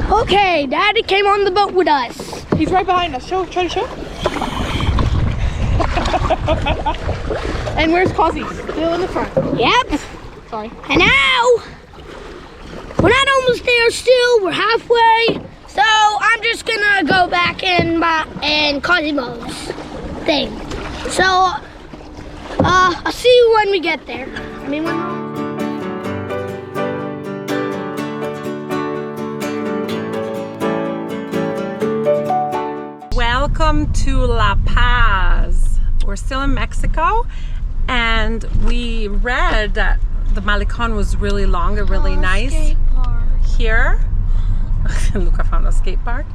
Okay, Daddy came on the boat with us. He's right behind us. Try to show. And where's Cozzy? Still in the front. Yep. Sorry. And now, we're not almost there still. We're halfway. So I'm just gonna go back in Cosimo's thing. So I'll see you when we get there. Welcome to La Paz. We're still in Mexico, and we read that the Malecon was really long and really nice here. Luca found a skate park.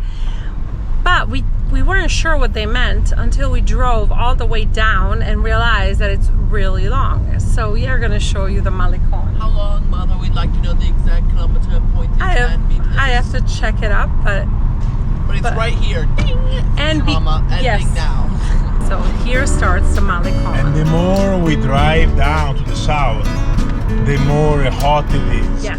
But we weren't sure what they meant until we drove all the way down and realized that it's really long. So we are going to show you the Malecon. How long, Mother? We'd like to know the exact kilometer point. I have to check it up, but it's right here. Ding! And ending yes. now. So here starts the Malecon. And the more we drive down to the south, the more hot it is. Yes.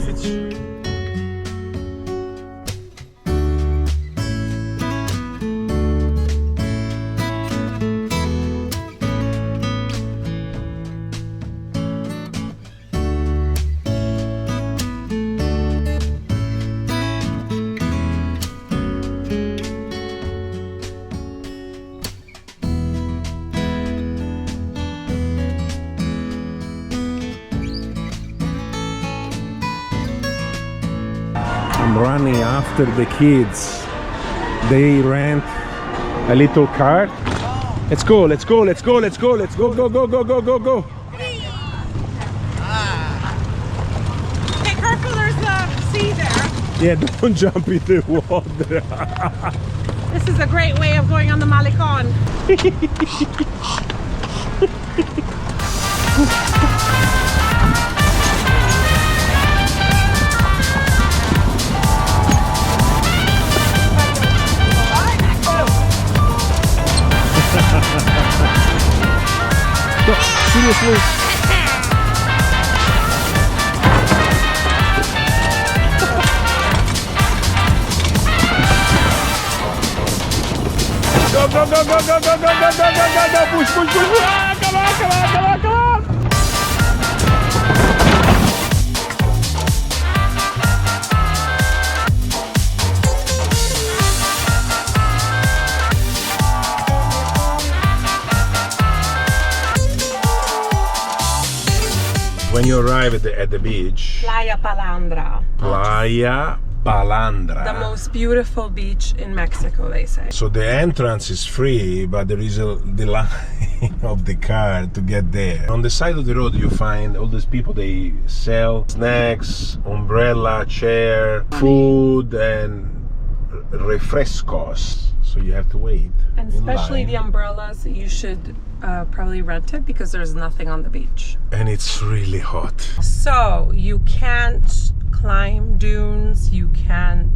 I'm running after the kids. They rent a little car. Let's go, let's go, let's go, let's go, let's go, go, go, go, go, go, go. Hey, careful, there's a sea there. Yeah, don't jump in the water. This is a great way of going on the Malecon. No, seriously. Go, go, go, go, go, go, go, go, go, go, go, go, push, push, push. Ah, come on, come on, come on, come on. When you arrive at the beach, Playa Balandra. Playa Balandra. The most beautiful beach in Mexico, they say. So the entrance is free, but there is the line of the car to get there. On the side of the road you find all these people, they sell snacks, umbrella, chair, food and refrescos. So you have to wait. And especially the umbrellas, you should probably rent it because there's nothing on the beach. And it's really hot. So you can't climb dunes, you can't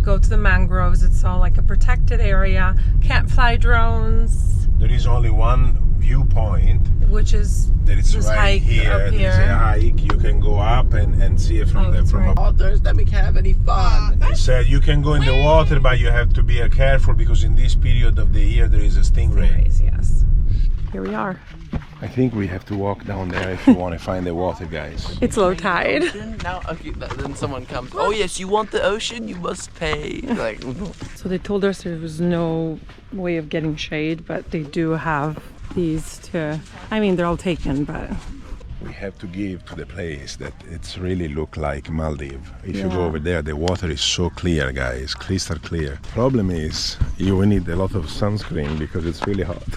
go to the mangroves. It's all like a protected area. Can't fly drones. There is only one viewpoint, which is that it's this right hike here. up here. There's a hike. You can go up and see it from Others, then we can have any fun. He said you can go in the water, but you have to be careful because in this period of the year there is a stingray. Stingrays, yes. Here we are. I think we have to walk down there if you want to find the water, guys. It's low tide. Now, okay, then someone comes. Oh yes, you want the ocean? You must pay. Like. So they told us there was no way of getting shade, but they do have these to. I mean, they're all taken, but. We have to give to the place that it's really look like Maldives. If you go over there, the water is so clear, guys, crystal clear. Problem is, you will need a lot of sunscreen because it's really hot.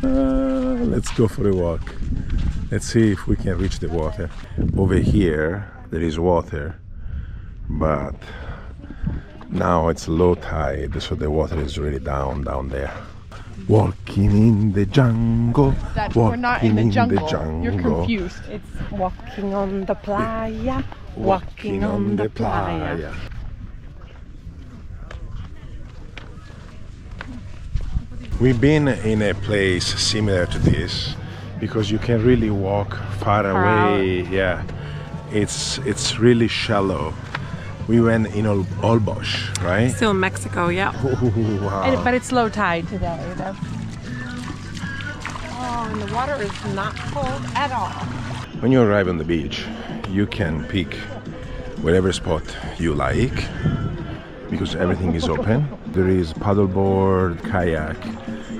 Let's go for a walk. Let's see if we can reach the water. Over here, there is water, but now it's low tide, so the water is really down there. Walking in the jungle. We're not in the jungle. You're jungle. confused. It's walking on the playa. Walking on the playa. We've been in a place similar to this because you can really walk far away, yeah, it's really shallow. We went in Olbosch, right? Still in Mexico, yeah. Wow. But it's low tide today. Oh, and the water is not cold at all. When you arrive on the beach, you can pick whatever spot you like because everything is open. There is paddleboard, kayak.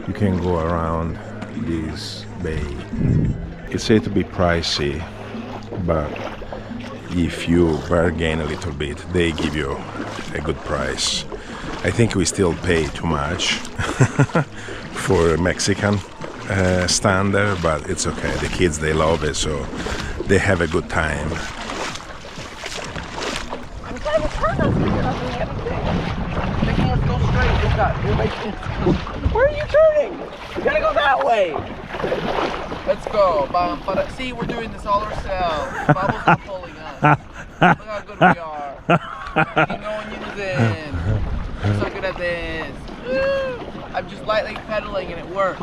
You can go around this bay. It's said to be pricey, but if you bargain a little bit, they give you a good price. I think we still pay too much for a Mexican standard, but it's okay. The kids, they love it, so they have a good time. I'm trying to turn us to get up and get a thing. Making us go straight. Where are you turning? You gotta go that way. Let's go. See, we're doing this all ourselves. Bubbles are pulling us. Look how good we are. You can go and use this. I'm so good at this. Woo! I'm just lightly pedaling and it works.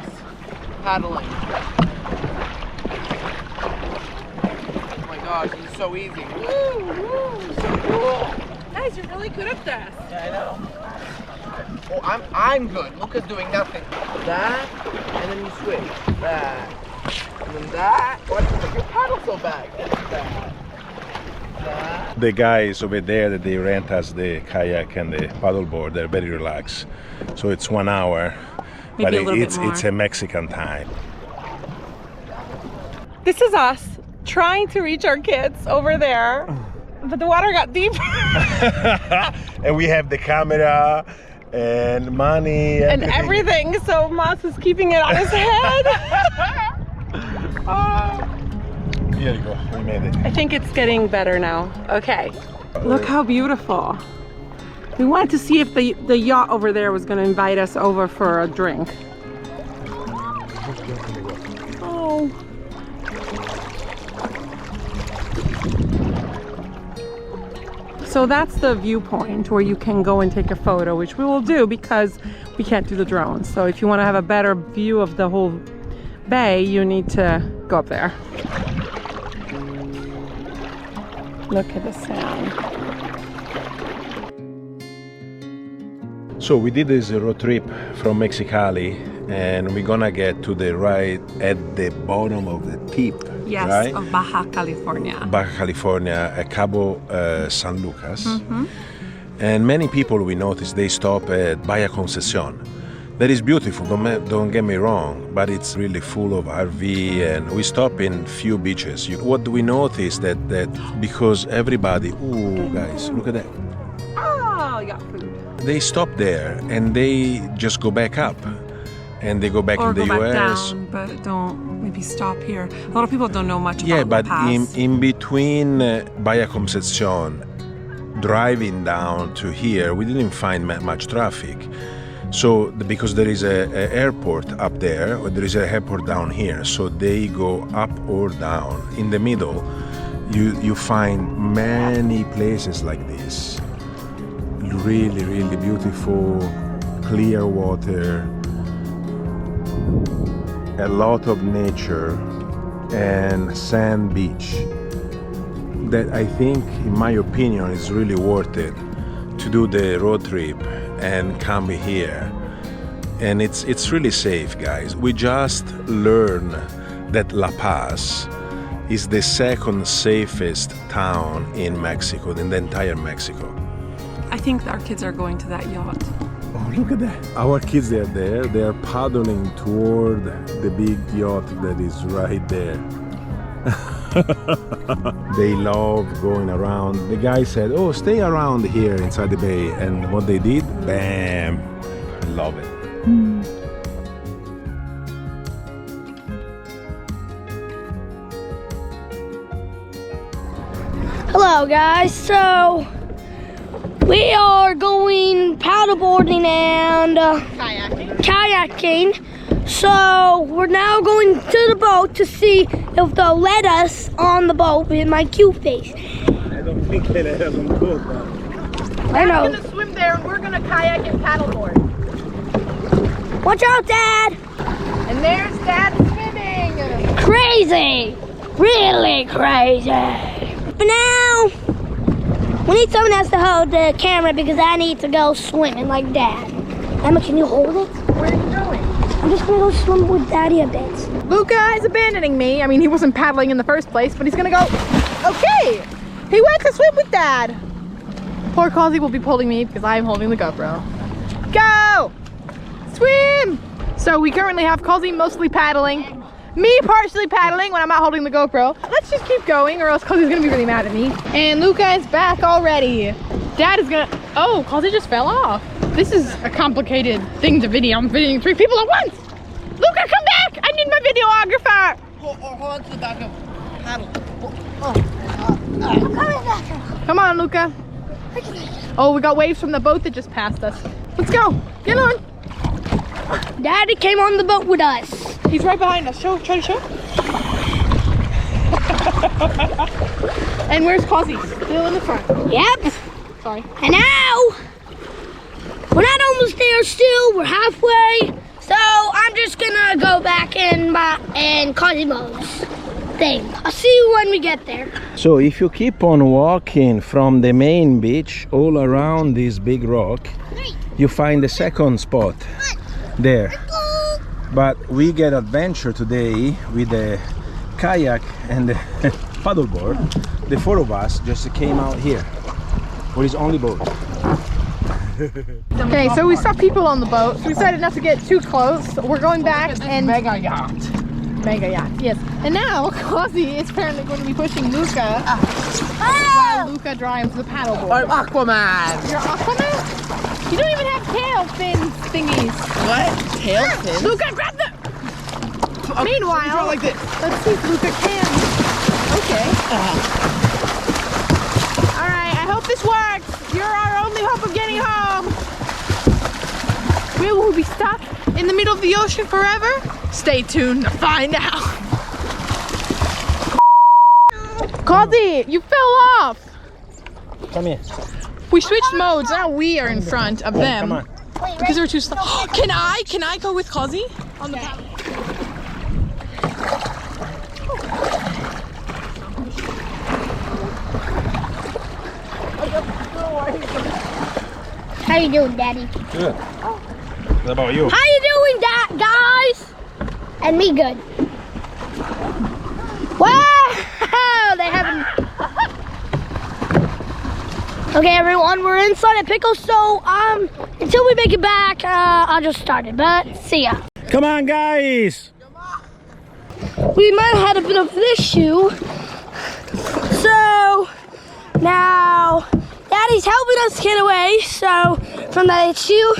Paddling. Oh my gosh, this is so easy. Woo! Woo! So cool. Guys, you're really good at this. Yeah, I know. Oh, I'm good. Luca's doing nothing. That, and then you switch. That. And then that. Why do you put your paddle so back? And then that. That. The guys over there that they rent us the kayak and the paddleboard, they're very relaxed. So it's 1 hour, Maybe but a little bit it's more. a Mexican time. This is us trying to reach our kids over there, but the water got deep. And we have the camera and money And everything, so Moss is keeping it on his head. Here you go, we made it. I think it's getting better now. Okay. Look how beautiful. We wanted to see if the yacht over there was going to invite us over for a drink. Oh. So that's the viewpoint where you can go and take a photo, which we will do because we can't do the drone. So if you want to have a better view of the whole bay, you need to go up there. Look at the sand. So we did this road trip from Mexicali and we're gonna get to the right at the bottom of the tip, Yes, right? of Baja California. Baja California, Cabo San Lucas. And many people we noticed, they stop at Bahia Concepcion. That is beautiful, don't get me wrong, but it's really full of RV and we stop in few beaches. What we notice that because everybody, ooh guys, look at that. Oh, you got food. They stop there and they just go back up and they go back Or in the go back US. down, but don't maybe stop here. A lot of people don't know much Yeah, about but La Paz. in between Bahia Concepcion, driving down to here, we didn't find much traffic. So because there is a airport up there, or there is an airport down here, so they go up or down. In the middle, you find many places like this. Really, really beautiful, clear water, a lot of nature, and sand beach. That I think, in my opinion, is really worth it to do the road trip and come here. And it's really safe, guys. We just learned that La Paz is the second safest town in Mexico, in the entire Mexico. I think our kids are going to that yacht. Oh, look at that. Our kids are there. They are paddling toward the big yacht that is right there. They love going around. The guy said, oh, stay around here inside the bay. And what they did, bam, love it. Hello guys, so we are going paddleboarding and kayaking. So we're now going to the boat to see if they'll let us on the boat with my cute face. I don't think they let us on the boat. I know. We're gonna swim there and we're gonna kayak and paddleboard. Watch out, Dad! And there's Dad swimming. Crazy! Really crazy! For now, we need someone else to hold the camera because I need to go swimming like Dad. Emma, can you hold it? Where are you going? I'm just gonna go swim with Daddy a bit. Luca is abandoning me. I mean, he wasn't paddling in the first place, but he's gonna go. Okay, he went to swim with Dad. Poor Causey will be pulling me because I am holding the GoPro. Go! Swim! So we currently have Causey mostly paddling, me partially paddling when I'm not holding the GoPro. Let's just keep going or else Causey's gonna be really mad at me. And Luca is back already. Dad is gonna, oh, Causey just fell off. This is a complicated thing to video. I'm videoing 3 people at once. Luca, come back! I need my videographer. Hold on to the back of paddle. Come on, Luca. Oh, we got waves from the boat that just passed us. Let's go. Get on. Daddy came on the boat with us. He's right behind us. Show, try to show. And where's Causey? Still in the front. Yep. Sorry. And now, we're not almost there still. We're halfway. So I'm just gonna go back in Cosimo's thing. I'll see you when we get there. So if you keep on walking from the main beach all around this big rock, you find the second spot there. But we get adventure today with the kayak and the paddleboard. The 4 of us just came out here with his only boat. Okay, so we saw people on the boat, so we decided not to get too close. We're going back and Mega yacht. Mega yacht, yes. And now Causey is apparently going to be pushing Luca while Luca drives the paddleboard. I'm Aquaman. You're Aquaman? You don't even have tail fins thingies. What? Tail fins? Luca, grab the... Meanwhile, like this. let's see if Luca can. Okay. All right, I hope this works. You're our only hope of getting home. Will we be stuck in the middle of the ocean forever? Stay tuned to find out. Causey, you fell off. Come here. We switched modes. Now we are in front of them. Come on. Because they're too slow. Can I go with Causey? On the paddle. How you doing, Daddy? Good. What about you? How you doing, guys? And me good. Wow! They haven't. Okay, everyone, we're inside a pickle, so until we make it back, I'll just start it. But see ya. Come on, guys! We might have had a bit of an issue, so now Daddy's helping us get away. So from that issue,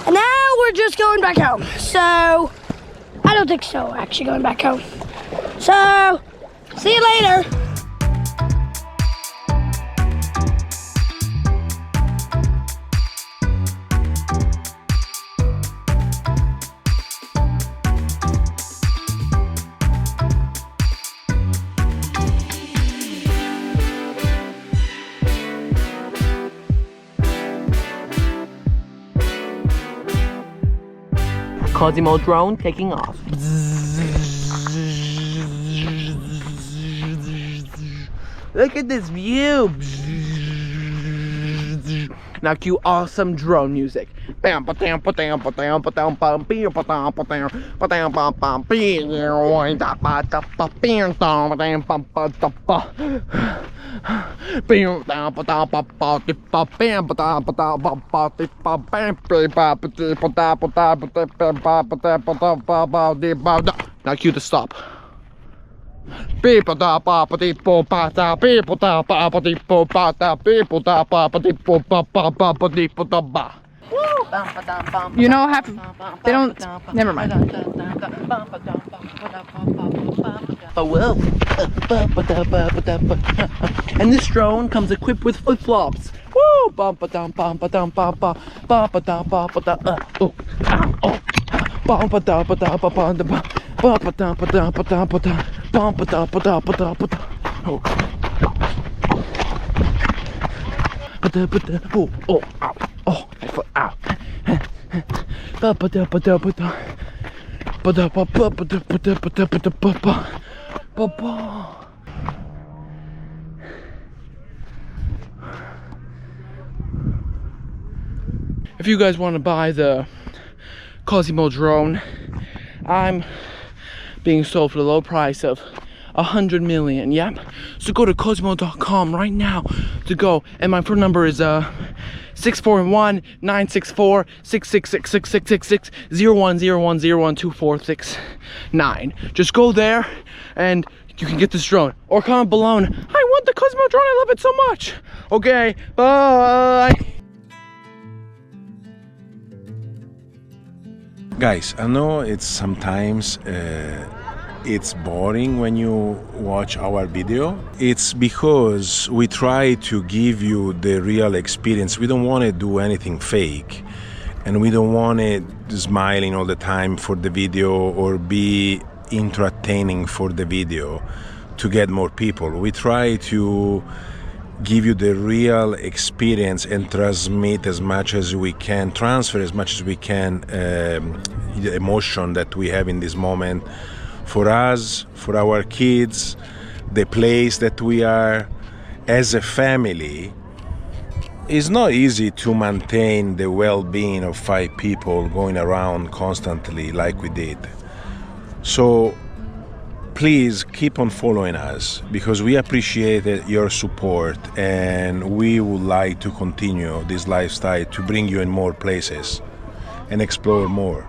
and now we're just going back home. So I don't think so. We're actually going back home. So see you later. Cosimo drone taking off. Look at this view. Now cue awesome drone music. Now cue the stop. You know what happened? They don't. Never mind. And this drone comes equipped with flip-flops. Woo! if you guys want to buy the Cosimo drone, I'm being sold for the low price of 100 million. Yep. So go to cosimo.com right now to go, and my phone number is 641-964-666-666-0101012469. Just go there and you can get this drone, or comment below and, I want the Cosimo drone, I love it so much. Okay, bye. Guys, I know it's sometimes it's boring when you watch our video. It's because we try to give you the real experience. We don't want to do anything fake, and we don't want it smiling all the time for the video or be entertaining for the video to get more people. We try to give you the real experience and transmit as much as we can, transfer as much as we can the emotion that we have in this moment for us, for our kids, the place that we are as a family. It's not easy to maintain the well-being of 5 people going around constantly like we did. So please keep on following us, because we appreciate your support, and we would like to continue this lifestyle to bring you in more places and explore more.